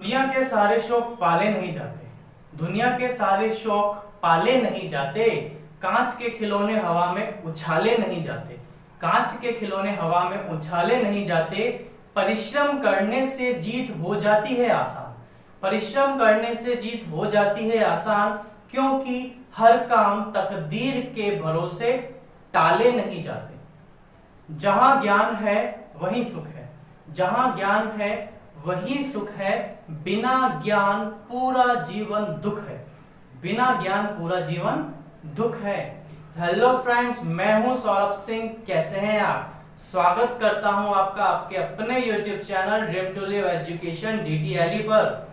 दुनिया के सारे शौक पाले नहीं जाते, दुनिया के सारे शौक पाले नहीं जाते, कांच के खिलौने हवा में उछाले नहीं जाते, कांच के खिलौने हवा में उछाले नहीं जाते। परिश्रम करने से जीत हो जाती है आसान, परिश्रम करने से जीत हो जाती है आसान, क्योंकि हर काम तकदीर के भरोसे टाले नहीं जाते। जहां ज्ञान है वहीं सुख है, जहां ज्ञान है वही सुख है, बिना ज्ञान पूरा जीवन दुख है, बिना ज्ञान पूरा जीवन दुख है। हेलो फ्रेंड्स, मैं हूं सौरभ सिंह। कैसे हैं आप? स्वागत करता हूं आपका आपके अपने YouTube channel dream to live education DTLE पर।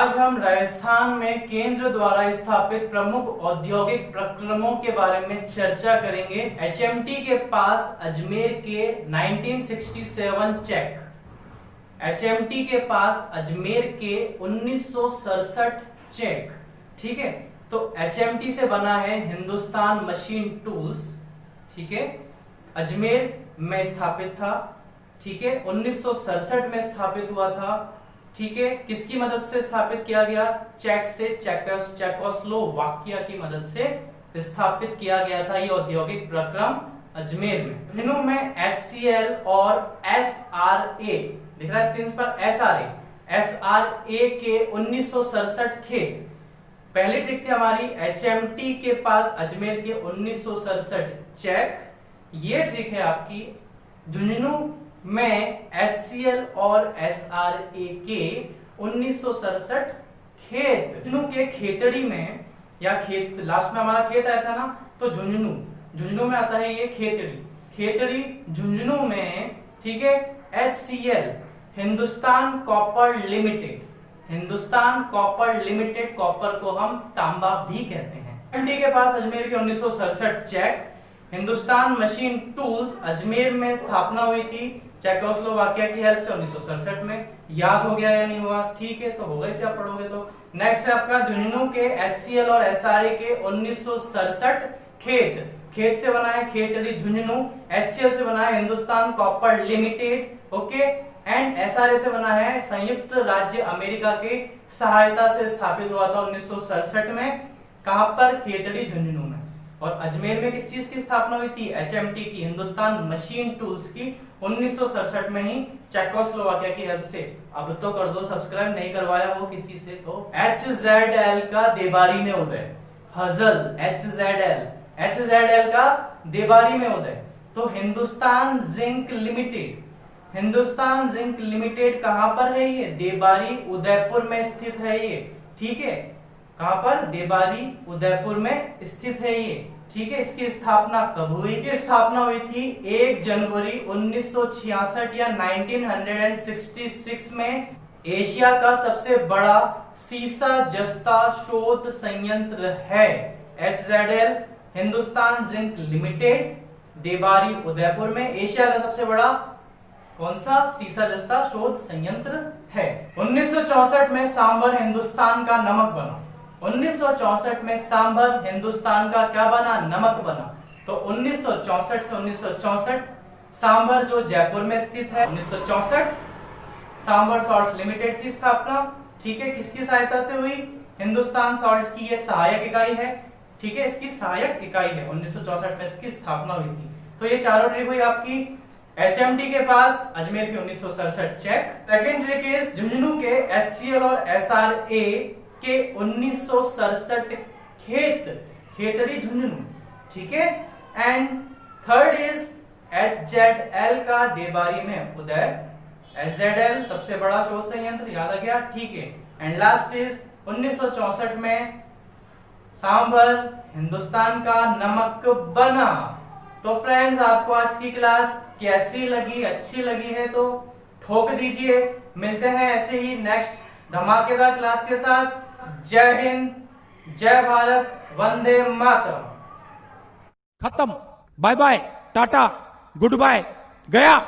आज हम राजस्थान में केंद्र द्वारा स्थापित प्रमुख औद्योगिक प्रक्रमों के बारे में चर्चा करेंगे। HMT के पास अजमेर के 1967 चेक, HMT के पास अजमेर के 1967 चेक, ठीक है। तो HMT से बना है हिंदुस्तान मशीन टूल्स, ठीक है, अजमेर में स्थापित था, ठीक है, 1967 में स्थापित हुआ था, ठीक है। किसकी मदद से स्थापित किया गया? चेक से, चेकोस्लोवाकिया की मदद से स्थापित किया गया था ये औद्योगिक प्रक्रम अजमेर में। इनों में HCL और SRA दिख रहा है स्क्रीन पर, SRA के 1967 खेत। पहली ट्रिक थी हमारी HMT के पास अजमेर के 1967 चेक। ये ट्रिक है आपकी झुंझुनू में HCL और SRA के 1967 खेत। झुंझुनू के खेतड़ी में, या खेत लास्ट में हमारा खेत आया था ना, तो झुंझुनू में आता है ये खेतड़ी झुंझुनू में, ठीक है। HCL Hindustan copper limited, Hindustan copper limited, copper को हम तांबा भी कहते हैं। HMT के पास अजमेर के 1967 check. Hindustan machine tools Ajmer में स्थापना हुई थी चेकोस्लोवाकिया की हेल्प से 1967 में। याद हो गया या नहीं हुआ? ठीक है, तो होगा इसे आप पढ़ोगे तो। नेक्स्ट है आपका झुंझुनू के HCL और SRA के 1967 खेत। खेत से बना है खेतड़ी झुंझुनू, HCL से बना है Hindustan copper limited, okay, and SRA से बना है संयुक्त राज्य अमेरिका के सहायता से स्थापित हुआ था 1967 में। कहां पर? खेतड़ी झुंझुनू में। और अजमेर में किस चीज की स्थापना हुई थी? HMT की, हिंदुस्तान मशीन टूल्स की, 1967 में ही चेकोस्लोवाकिया की हेल्प से। अब तो कर दो सब्सक्राइब, नहीं करवाया वो किसी से तो। HZL का देबारी में उदय, हजल HZL का देबारी में उदय। तो Hindustan zinc limited, Hindustan zinc limited कहां पर है? ये देबारी उदयपुर में स्थित है ये, ठीक है। कहां पर? देबारी उदयपुर में स्थित है ये, ठीक है। इसकी स्थापना कब हुई? इसकी स्थापना हुई थी 1 जनवरी 1966 या 1966 में। एशिया का सबसे बड़ा सीसा जस्ता शोध संयंत्र है HZL, Hindustan zinc limited, Debari Udaipur में। एशिया का सबसे बड़ा कौन सा सीसा जस्ता शोध संयंत्र है। 1964 में सांभर हिंदुस्तान का नमक बना, 1964 में सांभर हिंदुस्तान का क्या बना? नमक बना। तो 1964 से 1964 सांभर जो जयपुर में स्थित है, 1964 सांभर सॉल्ट्स लिमिटेड की स्थापना, ठीक है, किसकी सहायता से हुई? हिंदुस्तान सॉल्ट्स की ये सहायक इकाई है, ठीक है, इसकी सहायक इकाई है। 1964 में इसकी स्थापना हुई थी। तो ये चारों ट्रिक हुई आपकी HMT के पास अजमेर के 1967 check. Second trick is Jhunjhunu के HCL और SRA के 1967 खेत, खेतड़ी झुंझुनू, ठीक है। एंड थर्ड इज HZL का देबारी में उदय, HZL सबसे बड़ा शोध संयंत्र, याद आ गया, ठीक है। एंड लास्ट इज 1964 में सांभर हिंदुस्तान का नमक बना। तो फ्रेंड्स, आपको आज की क्लास कैसी लगी? अच्छी लगी है तो ठोक दीजिए। मिलते हैं ऐसे ही नेक्स्ट धमाकेदार क्लास के साथ। जय हिंद, जय भारत, वंदे मातरम। खत्म, bye bye, tata, goodbye, गया।